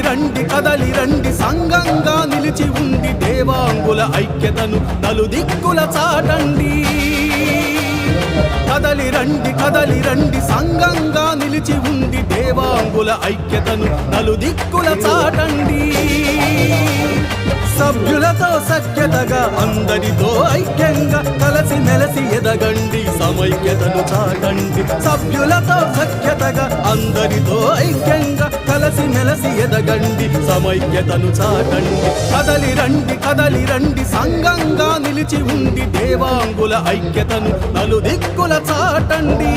రండి కదలి రండి సంఘంగా నిలిచి ఉండి దేవాంగుల ఐక్యతను నలుదిక్కుల చాటండి. కదలి రండి సంఘంగా నిలిచి ఉండి దేవాంగుల ఐక్యతను నలుదిక్కుల చాటండి. సభ్యులతో సఖ్యతగా అందరితో ఐక్యంగా కలిసి మెలసి ఎదగండి సమైక్యతను చాటండి. సభ్యులతో సఖ్యతగా అందరితో ఐక్యంగా కలిసి మెలసి ఎదగండి సమైక్యతను చాటండి. కదలి రండి సంఘంగా నిలిచి ఉండి దేవాంగుల ఐక్యతను నలుదిక్కుల చాటండి.